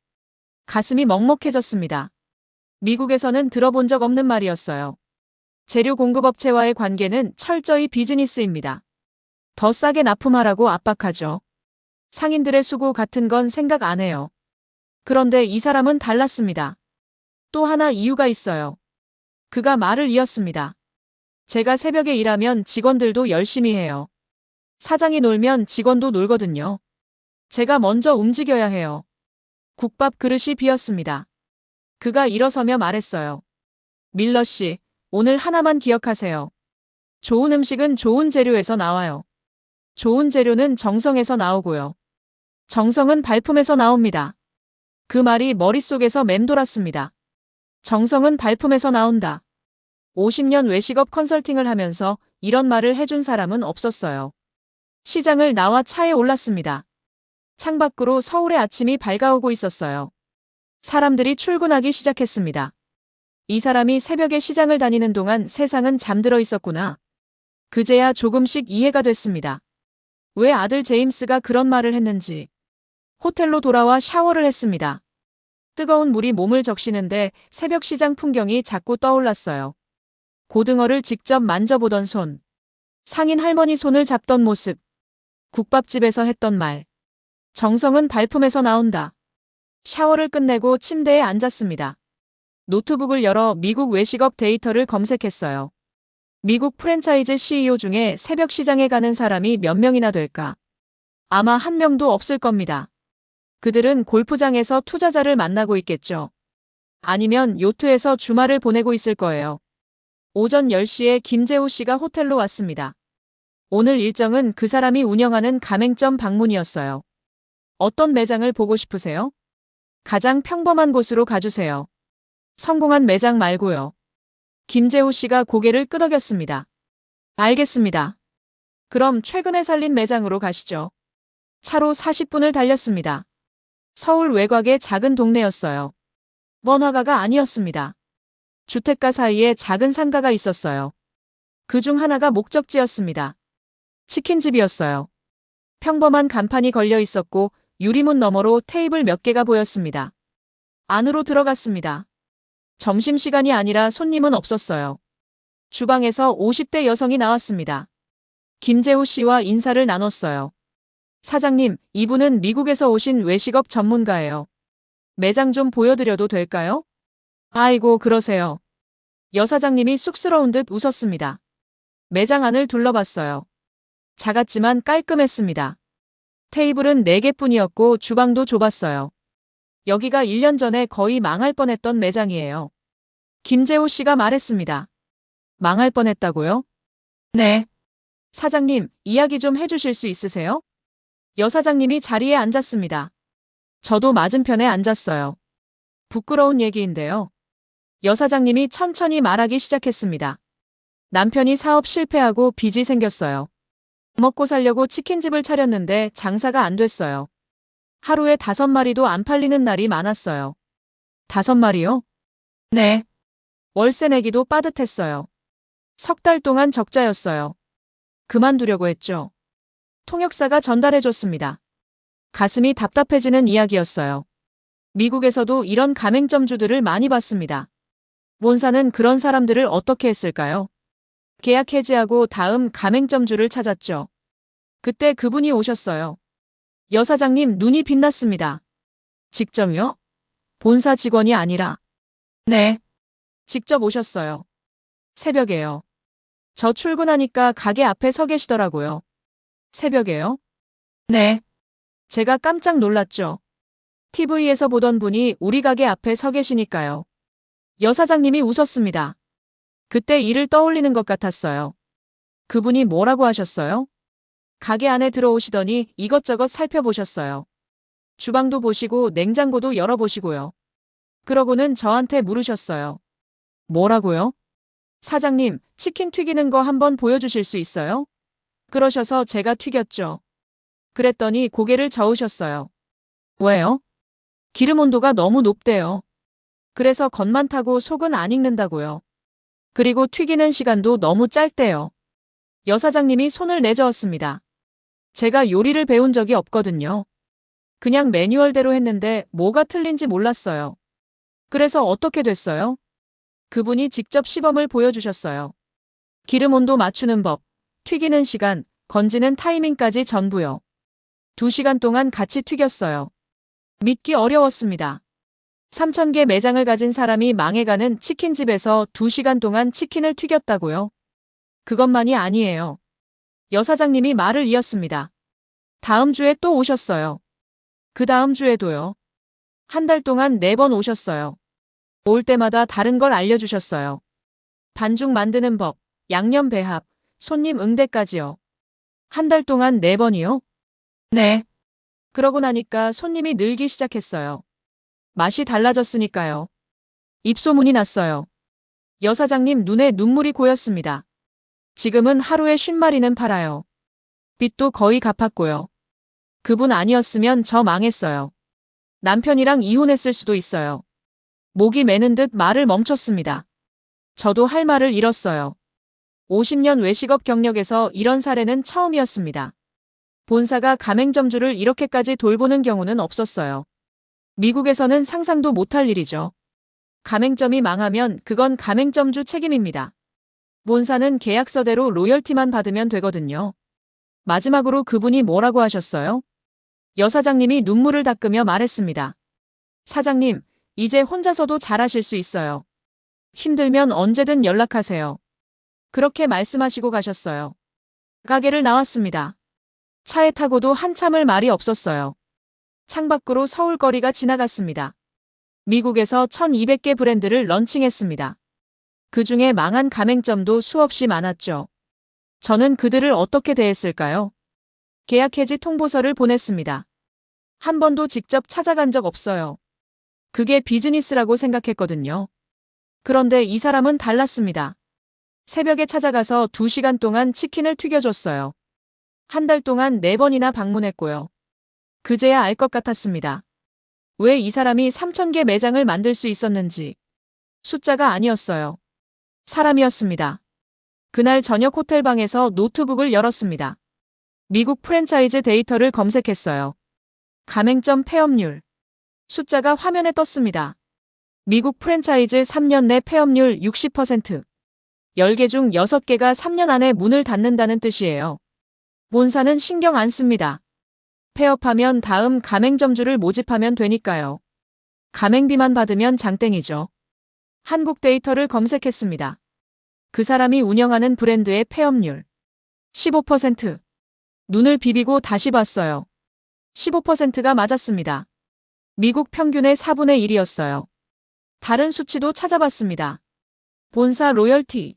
가슴이 먹먹해졌습니다. 미국에서는 들어본 적 없는 말이었어요. 재료 공급업체와의 관계는 철저히 비즈니스입니다. 더 싸게 납품하라고 압박하죠. 상인들의 수고 같은 건 생각 안 해요. 그런데 이 사람은 달랐습니다. 또 하나 이유가 있어요. 그가 말을 이었습니다. 제가 새벽에 일하면 직원들도 열심히 해요. 사장이 놀면 직원도 놀거든요. 제가 먼저 움직여야 해요. 국밥 그릇이 비었습니다. 그가 일어서며 말했어요. 밀러 씨, 오늘 하나만 기억하세요. 좋은 음식은 좋은 재료에서 나와요. 좋은 재료는 정성에서 나오고요. 정성은 발품에서 나옵니다. 그 말이 머릿속에서 맴돌았습니다. 정성은 발품에서 나온다. 50년 외식업 컨설팅을 하면서 이런 말을 해준 사람은 없었어요. 시장을 나와 차에 올랐습니다. 창밖으로 서울의 아침이 밝아오고 있었어요. 사람들이 출근하기 시작했습니다. 이 사람이 새벽에 시장을 다니는 동안 세상은 잠들어 있었구나. 그제야 조금씩 이해가 됐습니다. 왜 아들 제임스가 그런 말을 했는지. 호텔로 돌아와 샤워를 했습니다. 뜨거운 물이 몸을 적시는데 새벽 시장 풍경이 자꾸 떠올랐어요. 고등어를 직접 만져보던 손. 상인 할머니 손을 잡던 모습. 국밥집에서 했던 말. 정성은 발품에서 나온다. 샤워를 끝내고 침대에 앉았습니다. 노트북을 열어 미국 외식업 데이터를 검색했어요. 미국 프랜차이즈 CEO 중에 새벽 시장에 가는 사람이 몇 명이나 될까? 아마 한 명도 없을 겁니다. 그들은 골프장에서 투자자를 만나고 있겠죠. 아니면 요트에서 주말을 보내고 있을 거예요. 오전 10시에 김재호 씨가 호텔로 왔습니다. 오늘 일정은 그 사람이 운영하는 가맹점 방문이었어요. 어떤 매장을 보고 싶으세요? 가장 평범한 곳으로 가주세요. 성공한 매장 말고요. 김재호 씨가 고개를 끄덕였습니다. 알겠습니다. 그럼 최근에 살린 매장으로 가시죠. 차로 40분을 달렸습니다. 서울 외곽의 작은 동네였어요. 번화가가 아니었습니다. 주택가 사이에 작은 상가가 있었어요. 그중 하나가 목적지였습니다. 치킨집이었어요. 평범한 간판이 걸려 있었고 유리문 너머로 테이블 몇 개가 보였습니다. 안으로 들어갔습니다. 점심시간이 아니라 손님은 없었어요. 주방에서 50대 여성이 나왔습니다. 김재호 씨와 인사를 나눴어요. 사장님, 이분은 미국에서 오신 외식업 전문가예요. 매장 좀 보여드려도 될까요? 아이고, 그러세요. 여사장님이 쑥스러운 듯 웃었습니다. 매장 안을 둘러봤어요. 작았지만 깔끔했습니다. 테이블은 4개뿐이었고 주방도 좁았어요. 여기가 1년 전에 거의 망할 뻔했던 매장이에요. 김재호 씨가 말했습니다. 망할 뻔했다고요? 네. 사장님, 이야기 좀 해주실 수 있으세요? 여사장님이 자리에 앉았습니다. 저도 맞은편에 앉았어요. 부끄러운 얘기인데요. 여사장님이 천천히 말하기 시작했습니다. 남편이 사업 실패하고 빚이 생겼어요. 먹고 살려고 치킨집을 차렸는데 장사가 안 됐어요. 하루에 5마리도 안 팔리는 날이 많았어요. 5마리요? 네. 월세 내기도 빠듯했어요. 3달 동안 적자였어요. 그만두려고 했죠. 통역사가 전달해줬습니다. 가슴이 답답해지는 이야기였어요. 미국에서도 이런 가맹점주들을 많이 봤습니다. 본사는 그런 사람들을 어떻게 했을까요? 계약 해지하고 다음 가맹점주를 찾았죠. 그때 그분이 오셨어요. 여사장님 눈이 빛났습니다. 직접요? 본사 직원이 아니라. 네. 직접 오셨어요. 새벽에요. 저 출근하니까 가게 앞에 서 계시더라고요. 새벽에요? 네. 제가 깜짝 놀랐죠. TV에서 보던 분이 우리 가게 앞에 서 계시니까요. 여사장님이 웃었습니다. 그때 일을 떠올리는 것 같았어요. 그분이 뭐라고 하셨어요? 가게 안에 들어오시더니 이것저것 살펴보셨어요. 주방도 보시고 냉장고도 열어보시고요. 그러고는 저한테 물으셨어요. 뭐라고요? 사장님, 치킨 튀기는 거 한번 보여주실 수 있어요? 그러셔서 제가 튀겼죠. 그랬더니 고개를 저으셨어요. 왜요? 기름 온도가 너무 높대요. 그래서 겉만 타고 속은 안 익는다고요. 그리고 튀기는 시간도 너무 짧대요. 여사장님이 손을 내저었습니다. 제가 요리를 배운 적이 없거든요. 그냥 매뉴얼대로 했는데 뭐가 틀린지 몰랐어요. 그래서 어떻게 됐어요? 그분이 직접 시범을 보여주셨어요. 기름 온도 맞추는 법, 튀기는 시간, 건지는 타이밍까지 전부요. 2시간 동안 같이 튀겼어요. 믿기 어려웠습니다. 3,000개 매장을 가진 사람이 망해가는 치킨집에서 2시간 동안 치킨을 튀겼다고요? 그것만이 아니에요. 여사장님이 말을 이었습니다. 다음 주에 또 오셨어요. 그 다음 주에도요. 한 달 동안 4번 오셨어요. 올 때마다 다른 걸 알려주셨어요. 반죽 만드는 법, 양념 배합, 손님 응대까지요. 한 달 동안 4번이요? 네. 그러고 나니까 손님이 늘기 시작했어요. 맛이 달라졌으니까요. 입소문이 났어요. 여사장님 눈에 눈물이 고였습니다. 지금은 하루에 50마리는 팔아요. 빚도 거의 갚았고요. 그분 아니었으면 저 망했어요. 남편이랑 이혼했을 수도 있어요. 목이 메는 듯 말을 멈췄습니다. 저도 할 말을 잃었어요. 50년 외식업 경력에서 이런 사례는 처음이었습니다. 본사가 가맹점주를 이렇게까지 돌보는 경우는 없었어요. 미국에서는 상상도 못할 일이죠. 가맹점이 망하면 그건 가맹점주 책임입니다. 본사는 계약서대로 로열티만 받으면 되거든요. 마지막으로 그분이 뭐라고 하셨어요? 여사장님이 눈물을 닦으며 말했습니다. 사장님, 이제 혼자서도 잘하실 수 있어요. 힘들면 언제든 연락하세요. 그렇게 말씀하시고 가셨어요. 가게를 나왔습니다. 차에 타고도 한참을 말이 없었어요. 창밖으로 서울거리가 지나갔습니다. 미국에서 1200개 브랜드를 런칭했습니다. 그 중에 망한 가맹점도 수없이 많았죠. 저는 그들을 어떻게 대했을까요? 계약 해지 통보서를 보냈습니다. 한 번도 직접 찾아간 적 없어요. 그게 비즈니스라고 생각했거든요. 그런데 이 사람은 달랐습니다. 새벽에 찾아가서 2시간 동안 치킨을 튀겨줬어요. 한 달 동안 4번이나 방문했고요. 그제야 알 것 같았습니다. 왜 이 사람이 3000개 매장을 만들 수 있었는지. 숫자가 아니었어요. 사람이었습니다. 그날 저녁 호텔방에서 노트북을 열었습니다. 미국 프랜차이즈 데이터를 검색했어요. 가맹점 폐업률. 숫자가 화면에 떴습니다. 미국 프랜차이즈 3년 내 폐업률 60%. 10개 중 6개가 3년 안에 문을 닫는다는 뜻이에요. 본사는 신경 안 씁니다. 폐업하면 다음 가맹점주를 모집하면 되니까요. 가맹비만 받으면 장땡이죠. 한국 데이터를 검색했습니다. 그 사람이 운영하는 브랜드의 폐업률 15%. 눈을 비비고 다시 봤어요. 15%가 맞았습니다. 미국 평균의 4분의 1이었어요. 다른 수치도 찾아봤습니다. 본사 로열티.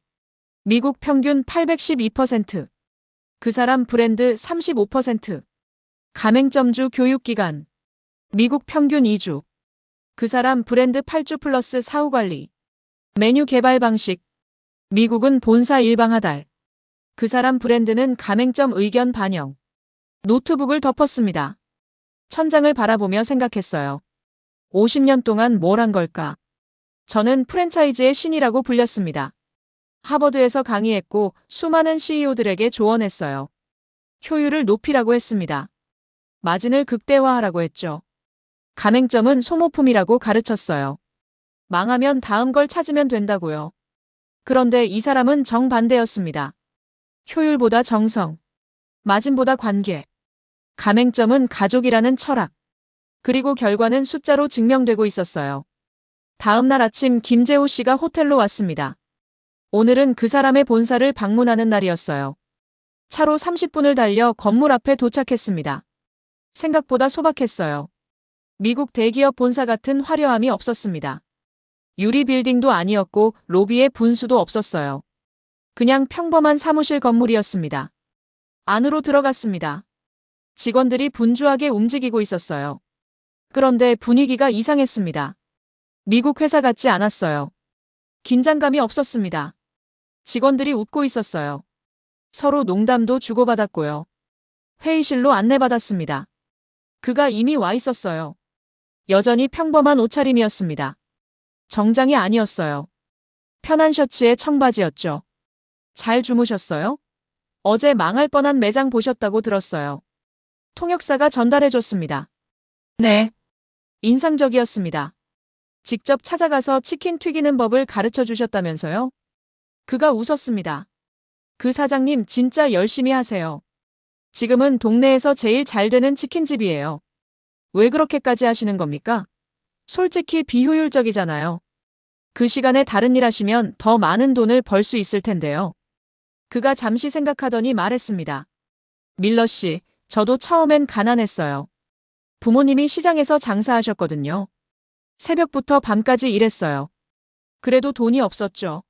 미국 평균 812%. 그 사람 브랜드 35%. 가맹점주 교육기간. 미국 평균 2주. 그 사람 브랜드 8주 플러스 사후관리. 메뉴 개발 방식. 미국은 본사 일방하달. 그 사람 브랜드는 가맹점 의견 반영. 노트북을 덮었습니다. 천장을 바라보며 생각했어요. 50년 동안 뭘 한 걸까? 저는 프랜차이즈의 신이라고 불렸습니다. 하버드에서 강의했고 수많은 CEO들에게 조언했어요. 효율을 높이라고 했습니다. 마진을 극대화하라고 했죠. 가맹점은 소모품이라고 가르쳤어요. 망하면 다음 걸 찾으면 된다고요. 그런데 이 사람은 정반대였습니다. 효율보다 정성, 마진보다 관계. 가맹점은 가족이라는 철학. 그리고 결과는 숫자로 증명되고 있었어요. 다음 날 아침 김재호 씨가 호텔로 왔습니다. 오늘은 그 사람의 본사를 방문하는 날이었어요. 차로 30분을 달려 건물 앞에 도착했습니다. 생각보다 소박했어요. 미국 대기업 본사 같은 화려함이 없었습니다. 유리 빌딩도 아니었고 로비에 분수도 없었어요. 그냥 평범한 사무실 건물이었습니다. 안으로 들어갔습니다. 직원들이 분주하게 움직이고 있었어요. 그런데 분위기가 이상했습니다. 미국 회사 같지 않았어요. 긴장감이 없었습니다. 직원들이 웃고 있었어요. 서로 농담도 주고받았고요. 회의실로 안내받았습니다. 그가 이미 와 있었어요. 여전히 평범한 옷차림이었습니다. 정장이 아니었어요. 편한 셔츠에 청바지였죠. 잘 주무셨어요? 어제 망할 뻔한 매장 보셨다고 들었어요. 통역사가 전달해줬습니다. 네. 인상적이었습니다. 직접 찾아가서 치킨 튀기는 법을 가르쳐 주셨다면서요? 그가 웃었습니다. 그 사장님 진짜 열심히 하세요. 지금은 동네에서 제일 잘 되는 치킨집이에요. 왜 그렇게까지 하시는 겁니까? 솔직히 비효율적이잖아요. 그 시간에 다른 일 하시면 더 많은 돈을 벌 수 있을 텐데요. 그가 잠시 생각하더니 말했습니다. 밀러 씨, 저도 처음엔 가난했어요. 부모님이 시장에서 장사하셨거든요. 새벽부터 밤까지 일했어요. 그래도 돈이 없었죠.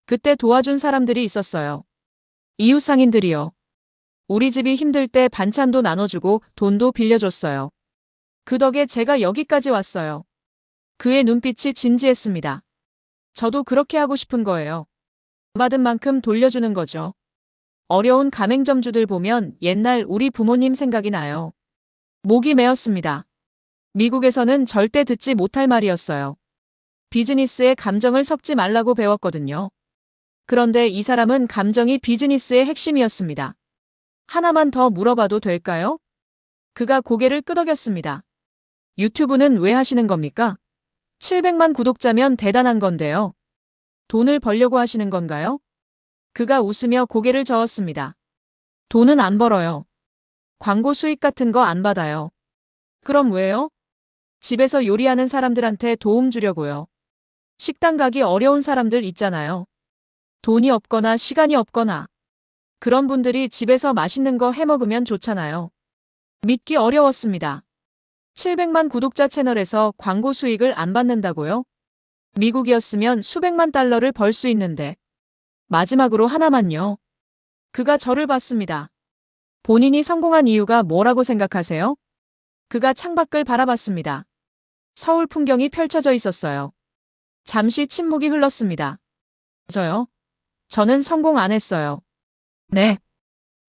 그때 도와준 사람들이 있었어요. 이웃 상인들이요. 우리 집이 힘들 때 반찬도 나눠주고 돈도 빌려줬어요. 그 덕에 제가 여기까지 왔어요. 그의 눈빛이 진지했습니다. 저도 그렇게 하고 싶은 거예요. 받은 만큼 돌려주는 거죠. 어려운 가맹점주들 보면 옛날 우리 부모님 생각이 나요. 목이 메었습니다. 미국에서는 절대 듣지 못할 말이었어요. 비즈니스에 감정을 섞지 말라고 배웠거든요. 그런데 이 사람은 감정이 비즈니스의 핵심이었습니다. 하나만 더 물어봐도 될까요? 그가 고개를 끄덕였습니다. 유튜브는 왜 하시는 겁니까? 700만 구독자면 대단한 건데요. 돈을 벌려고 하시는 건가요? 그가 웃으며 고개를 저었습니다. 돈은 안 벌어요. 광고 수익 같은 거 안 받아요. 그럼 왜요? 집에서 요리하는 사람들한테 도움 주려고요. 식당 가기 어려운 사람들 있잖아요. 돈이 없거나 시간이 없거나. 그런 분들이 집에서 맛있는 거 해먹으면 좋잖아요. 믿기 어려웠습니다. 700만 구독자 채널에서 광고 수익을 안 받는다고요? 미국이었으면 수백만 달러를 벌 수 있는데. 마지막으로 하나만요. 그가 저를 봤습니다. 본인이 성공한 이유가 뭐라고 생각하세요? 그가 창밖을 바라봤습니다. 서울 풍경이 펼쳐져 있었어요. 잠시 침묵이 흘렀습니다. 저요? 저는 성공 안 했어요. 네.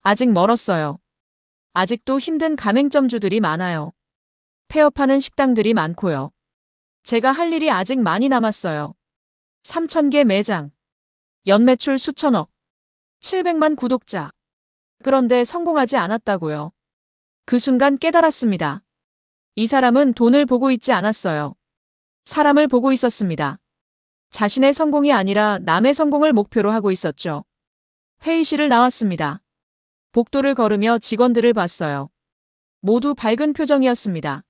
아직 멀었어요. 아직도 힘든 가맹점주들이 많아요. 폐업하는 식당들이 많고요. 제가 할 일이 아직 많이 남았어요. 3,000개 매장. 연매출 수천억. 700만 구독자. 그런데 성공하지 않았다고요. 그 순간 깨달았습니다. 이 사람은 돈을 보고 있지 않았어요. 사람을 보고 있었습니다. 자신의 성공이 아니라 남의 성공을 목표로 하고 있었죠. 회의실을 나왔습니다. 복도를 걸으며 직원들을 봤어요. 모두 밝은 표정이었습니다.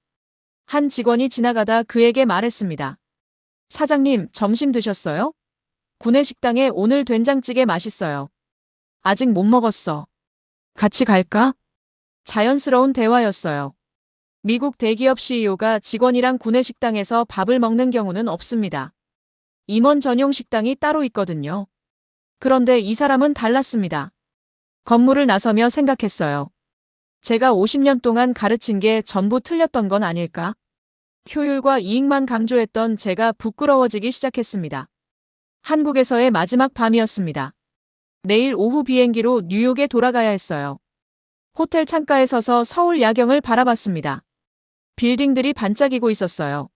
한 직원이 지나가다 그에게 말했습니다. 사장님, 점심 드셨어요? 구내식당에 오늘 된장찌개 맛있어요. 아직 못 먹었어. 같이 갈까? 자연스러운 대화였어요. 미국 대기업 CEO가 직원이랑 구내식당에서 밥을 먹는 경우는 없습니다. 임원 전용 식당이 따로 있거든요. 그런데 이 사람은 달랐습니다. 건물을 나서며 생각했어요. 제가 50년 동안 가르친 게 전부 틀렸던 건 아닐까? 효율과 이익만 강조했던 제가 부끄러워지기 시작했습니다. 한국에서의 마지막 밤이었습니다. 내일 오후 비행기로 뉴욕에 돌아가야 했어요. 호텔 창가에 서서 서울 야경을 바라봤습니다. 빌딩들이 반짝이고 있었어요.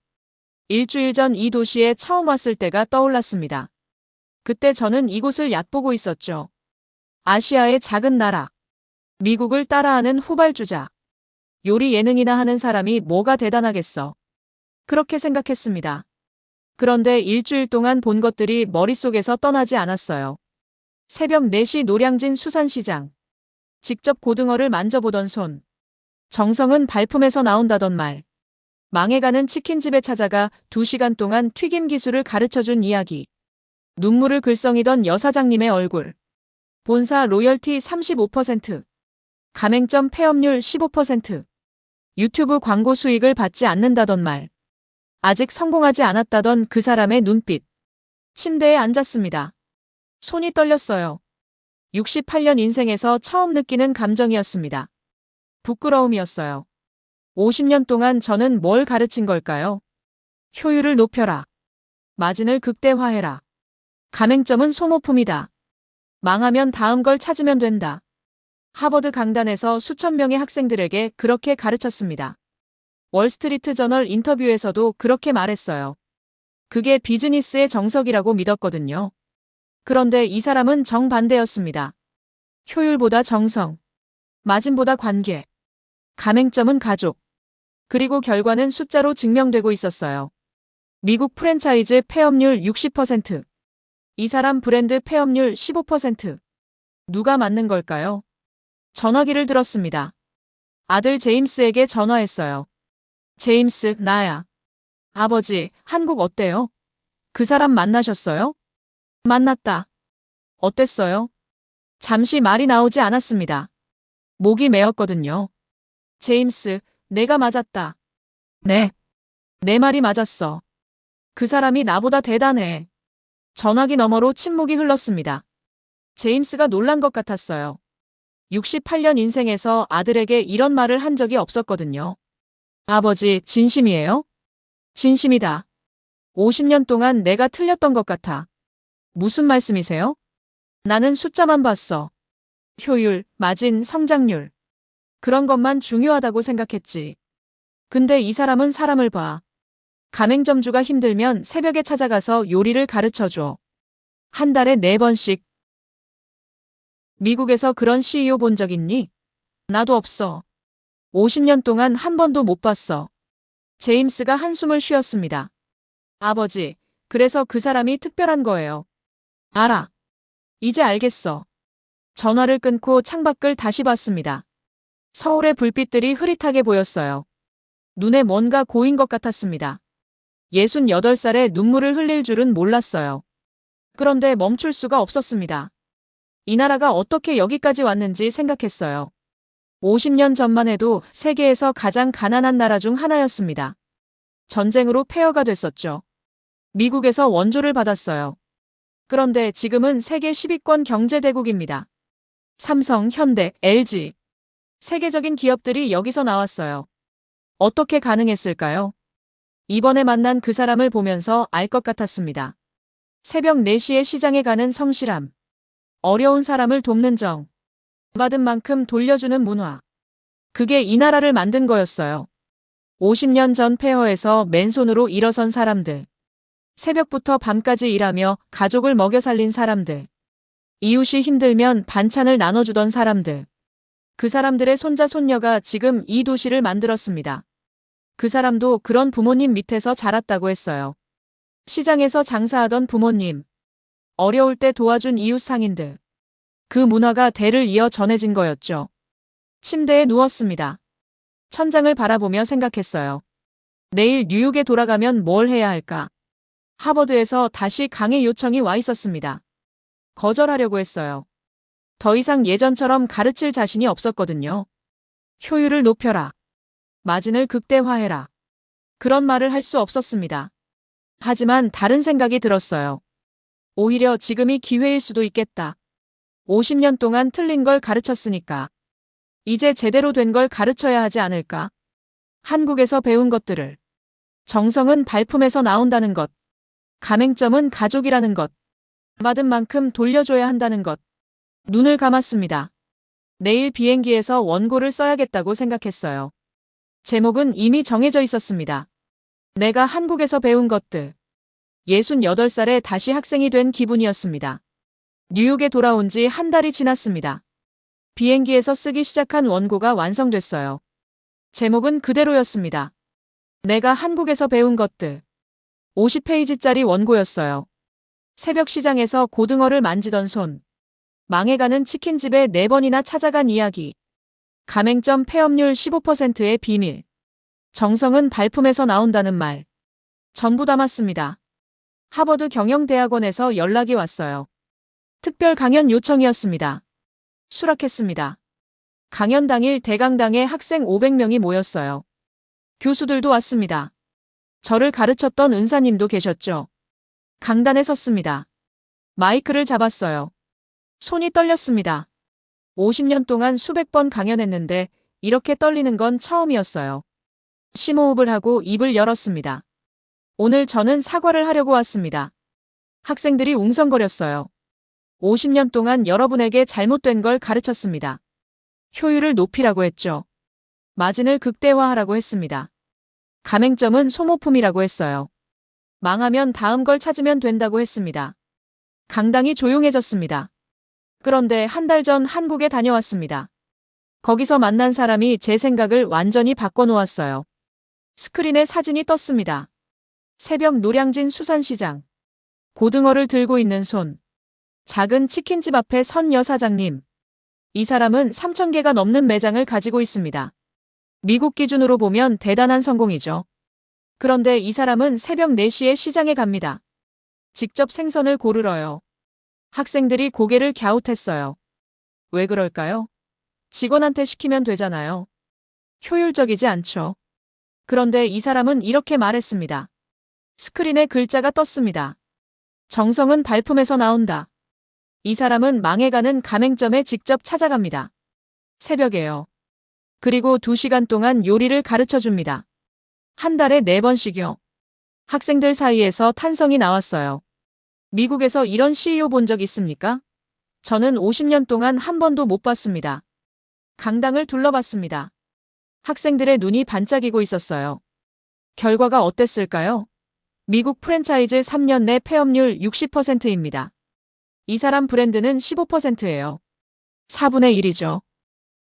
일주일 전 이 도시에 처음 왔을 때가 떠올랐습니다. 그때 저는 이곳을 얕보고 있었죠. 아시아의 작은 나라. 미국을 따라하는 후발주자. 요리 예능이나 하는 사람이 뭐가 대단하겠어. 그렇게 생각했습니다. 그런데 일주일 동안 본 것들이 머릿속에서 떠나지 않았어요. 새벽 4시 노량진 수산시장. 직접 고등어를 만져보던 손. 정성은 발품에서 나온다던 말. 망해가는 치킨집에 찾아가 2시간 동안 튀김 기술을 가르쳐준 이야기. 눈물을 글썽이던 여사장님의 얼굴. 본사 로열티 35%. 가맹점 폐업률 15%. 유튜브 광고 수익을 받지 않는다던 말. 아직 성공하지 않았다던 그 사람의 눈빛. 침대에 앉았습니다. 손이 떨렸어요. 68년 인생에서 처음 느끼는 감정이었습니다. 부끄러움이었어요. 50년 동안 저는 뭘 가르친 걸까요? 효율을 높여라. 마진을 극대화해라. 가맹점은 소모품이다. 망하면 다음 걸 찾으면 된다. 하버드 강단에서 수천 명의 학생들에게 그렇게 가르쳤습니다. 월스트리트 저널 인터뷰에서도 그렇게 말했어요. 그게 비즈니스의 정석이라고 믿었거든요. 그런데 이 사람은 정반대였습니다. 효율보다 정성, 마진보다 관계, 가맹점은 가족, 그리고 결과는 숫자로 증명되고 있었어요. 미국 프랜차이즈 폐업률 60%, 이 사람 브랜드 폐업률 15%. 누가 맞는 걸까요? 전화기를 들었습니다. 아들 제임스에게 전화했어요. 제임스, 나야. 아버지, 한국 어때요? 그 사람 만나셨어요? 만났다. 어땠어요? 잠시 말이 나오지 않았습니다. 목이 메었거든요. 제임스, 내가 맞았다. 네. 내 말이 맞았어. 그 사람이 나보다 대단해. 전화기 너머로 침묵이 흘렀습니다. 제임스가 놀란 것 같았어요. 68년 인생에서 아들에게 이런 말을 한 적이 없었거든요. 아버지, 진심이에요? 진심이다. 50년 동안 내가 틀렸던 것 같아. 무슨 말씀이세요? 나는 숫자만 봤어. 효율, 마진, 성장률. 그런 것만 중요하다고 생각했지. 근데 이 사람은 사람을 봐. 가맹점주가 힘들면 새벽에 찾아가서 요리를 가르쳐줘. 한 달에 4번씩. 미국에서 그런 CEO 본 적 있니? 나도 없어. 50년 동안 한 번도 못 봤어. 제임스가 한숨을 쉬었습니다. 아버지, 그래서 그 사람이 특별한 거예요. 알아. 이제 알겠어. 전화를 끊고 창밖을 다시 봤습니다. 서울의 불빛들이 흐릿하게 보였어요. 눈에 뭔가 고인 것 같았습니다. 68살에 눈물을 흘릴 줄은 몰랐어요. 그런데 멈출 수가 없었습니다. 이 나라가 어떻게 여기까지 왔는지 생각했어요. 50년 전만 해도 세계에서 가장 가난한 나라 중 하나였습니다. 전쟁으로 폐허가 됐었죠. 미국에서 원조를 받았어요. 그런데 지금은 세계 10위권 경제대국입니다. 삼성, 현대, LG. 세계적인 기업들이 여기서 나왔어요. 어떻게 가능했을까요? 이번에 만난 그 사람을 보면서 알 것 같았습니다. 새벽 4시에 시장에 가는 성실함. 어려운 사람을 돕는 정. 받은 만큼 돌려주는 문화. 그게 이 나라를 만든 거였어요. 50년 전 폐허에서 맨손으로 일어선 사람들. 새벽부터 밤까지 일하며 가족을 먹여 살린 사람들. 이웃이 힘들면 반찬을 나눠주던 사람들. 그 사람들의 손자 손녀가 지금 이 도시를 만들었습니다. 그 사람도 그런 부모님 밑에서 자랐다고 했어요. 시장에서 장사하던 부모님. 어려울 때 도와준 이웃 상인들. 그 문화가 대를 이어 전해진 거였죠. 침대에 누웠습니다. 천장을 바라보며 생각했어요. 내일 뉴욕에 돌아가면 뭘 해야 할까? 하버드에서 다시 강의 요청이 와 있었습니다. 거절하려고 했어요. 더 이상 예전처럼 가르칠 자신이 없었거든요. 효율을 높여라. 마진을 극대화해라. 그런 말을 할 수 없었습니다. 하지만 다른 생각이 들었어요. 오히려 지금이 기회일 수도 있겠다. 50년 동안 틀린 걸 가르쳤으니까. 이제 제대로 된 걸 가르쳐야 하지 않을까? 한국에서 배운 것들을. 정성은 발품에서 나온다는 것. 가맹점은 가족이라는 것. 받은 만큼 돌려줘야 한다는 것. 눈을 감았습니다. 내일 비행기에서 원고를 써야겠다고 생각했어요. 제목은 이미 정해져 있었습니다. 내가 한국에서 배운 것들. 68살에 다시 학생이 된 기분이었습니다. 뉴욕에 돌아온 지 한 달이 지났습니다. 비행기에서 쓰기 시작한 원고가 완성됐어요. 제목은 그대로였습니다. 내가 한국에서 배운 것들. 50페이지짜리 원고였어요. 새벽 시장에서 고등어를 만지던 손. 망해가는 치킨집에 4번이나 찾아간 이야기. 가맹점 폐업률 15%의 비밀. 정성은 발품에서 나온다는 말. 전부 담았습니다. 하버드 경영대학원에서 연락이 왔어요. 특별 강연 요청이었습니다. 수락했습니다. 강연 당일 대강당에 학생 500명이 모였어요. 교수들도 왔습니다. 저를 가르쳤던 은사님도 계셨죠. 강단에 섰습니다. 마이크를 잡았어요. 손이 떨렸습니다. 50년 동안 수백 번 강연했는데 이렇게 떨리는 건 처음이었어요. 심호흡을 하고 입을 열었습니다. 오늘 저는 사과를 하려고 왔습니다. 학생들이 웅성거렸어요. 50년 동안 여러분에게 잘못된 걸 가르쳤습니다. 효율을 높이라고 했죠. 마진을 극대화하라고 했습니다. 가맹점은 소모품이라고 했어요. 망하면 다음 걸 찾으면 된다고 했습니다. 강당이 조용해졌습니다. 그런데 한 달 전 한국에 다녀왔습니다. 거기서 만난 사람이 제 생각을 완전히 바꿔놓았어요. 스크린에 사진이 떴습니다. 새벽 노량진 수산시장. 고등어를 들고 있는 손. 작은 치킨집 앞에 선 여사장님. 이 사람은 3,000개가 넘는 매장을 가지고 있습니다. 미국 기준으로 보면 대단한 성공이죠. 그런데 이 사람은 새벽 4시에 시장에 갑니다. 직접 생선을 고르러요. 학생들이 고개를 갸웃했어요. 왜 그럴까요? 직원한테 시키면 되잖아요. 효율적이지 않죠. 그런데 이 사람은 이렇게 말했습니다. 스크린에 글자가 떴습니다. 정성은 발품에서 나온다. 이 사람은 망해가는 가맹점에 직접 찾아갑니다. 새벽에요. 그리고 2시간 동안 요리를 가르쳐 줍니다. 한 달에 4번씩요. 학생들 사이에서 탄성이 나왔어요. 미국에서 이런 CEO 본 적 있습니까? 저는 50년 동안 한 번도 못 봤습니다. 강당을 둘러봤습니다. 학생들의 눈이 반짝이고 있었어요. 결과가 어땠을까요? 미국 프랜차이즈 3년 내 폐업률 60%입니다. 이 사람 브랜드는 15%예요. 4분의 1이죠.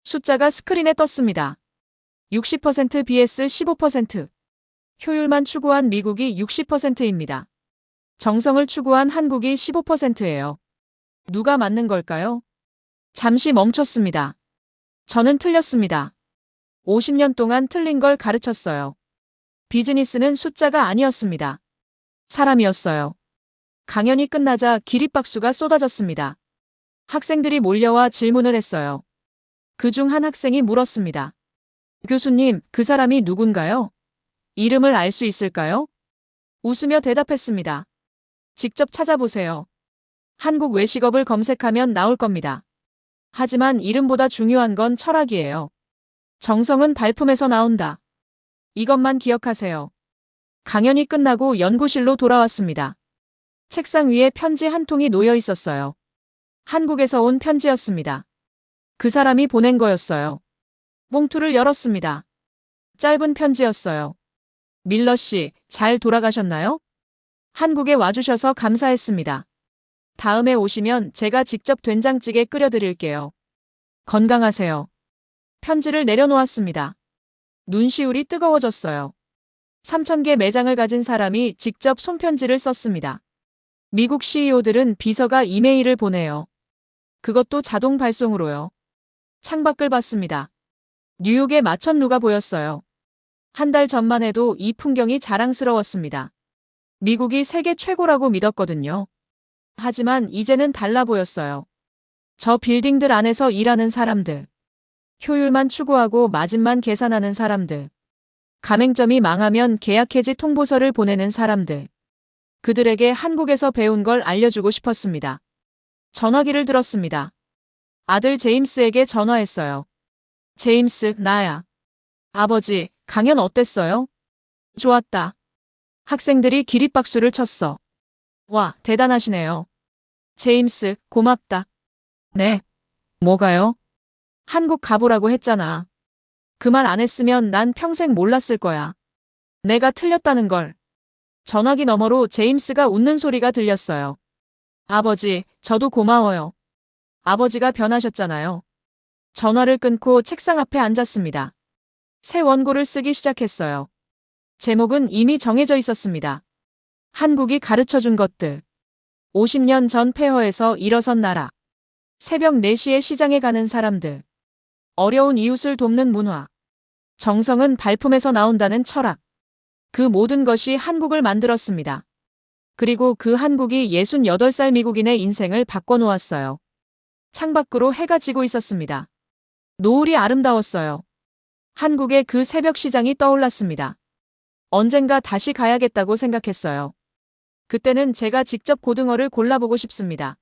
숫자가 스크린에 떴습니다. 60% vs 15%. 효율만 추구한 미국이 60%입니다. 정성을 추구한 한국이 15%예요. 누가 맞는 걸까요? 잠시 멈췄습니다. 저는 틀렸습니다. 50년 동안 틀린 걸 가르쳤어요. 비즈니스는 숫자가 아니었습니다. 사람이었어요. 강연이 끝나자 기립박수가 쏟아졌습니다. 학생들이 몰려와 질문을 했어요. 그중 한 학생이 물었습니다. 교수님, 그 사람이 누군가요? 이름을 알 수 있을까요? 웃으며 대답했습니다. 직접 찾아보세요. 한국 외식업을 검색하면 나올 겁니다. 하지만 이름보다 중요한 건 철학이에요. 정성은 발품에서 나온다. 이것만 기억하세요. 강연이 끝나고 연구실로 돌아왔습니다. 책상 위에 편지 한 통이 놓여 있었어요. 한국에서 온 편지였습니다. 그 사람이 보낸 거였어요. 봉투를 열었습니다. 짧은 편지였어요. 밀러 씨, 잘 돌아가셨나요? 한국에 와주셔서 감사했습니다. 다음에 오시면 제가 직접 된장찌개 끓여드릴게요. 건강하세요. 편지를 내려놓았습니다. 눈시울이 뜨거워졌어요. 3,000개 매장을 가진 사람이 직접 손편지를 썼습니다. 미국 CEO들은 비서가 이메일을 보내요. 그것도 자동 발송으로요. 창밖을 봤습니다. 뉴욕의 마천루가 보였어요. 한 달 전만 해도 이 풍경이 자랑스러웠습니다. 미국이 세계 최고라고 믿었거든요. 하지만 이제는 달라 보였어요. 저 빌딩들 안에서 일하는 사람들. 효율만 추구하고 마진만 계산하는 사람들. 가맹점이 망하면 계약 해지 통보서를 보내는 사람들. 그들에게 한국에서 배운 걸 알려주고 싶었습니다. 전화기를 들었습니다. 아들 제임스에게 전화했어요. 제임스, 나야. 아버지, 강연 어땠어요? 좋았다. 학생들이 기립박수를 쳤어. 와, 대단하시네요. 제임스, 고맙다. 네. 뭐가요? 한국 가보라고 했잖아. 그 말 안 했으면 난 평생 몰랐을 거야. 내가 틀렸다는 걸. 전화기 너머로 제임스가 웃는 소리가 들렸어요. 아버지, 저도 고마워요. 아버지가 변하셨잖아요. 전화를 끊고 책상 앞에 앉았습니다. 새 원고를 쓰기 시작했어요. 제목은 이미 정해져 있었습니다. 한국이 가르쳐준 것들. 50년 전 폐허에서 일어선 나라. 새벽 4시에 시장에 가는 사람들. 어려운 이웃을 돕는 문화. 정성은 발품에서 나온다는 철학. 그 모든 것이 한국을 만들었습니다. 그리고 그 한국이 68살 미국인의 인생을 바꿔놓았어요. 창밖으로 해가 지고 있었습니다. 노을이 아름다웠어요. 한국의 그 새벽 시장이 떠올랐습니다. 언젠가 다시 가야겠다고 생각했어요. 그때는 제가 직접 고등어를 골라보고 싶습니다.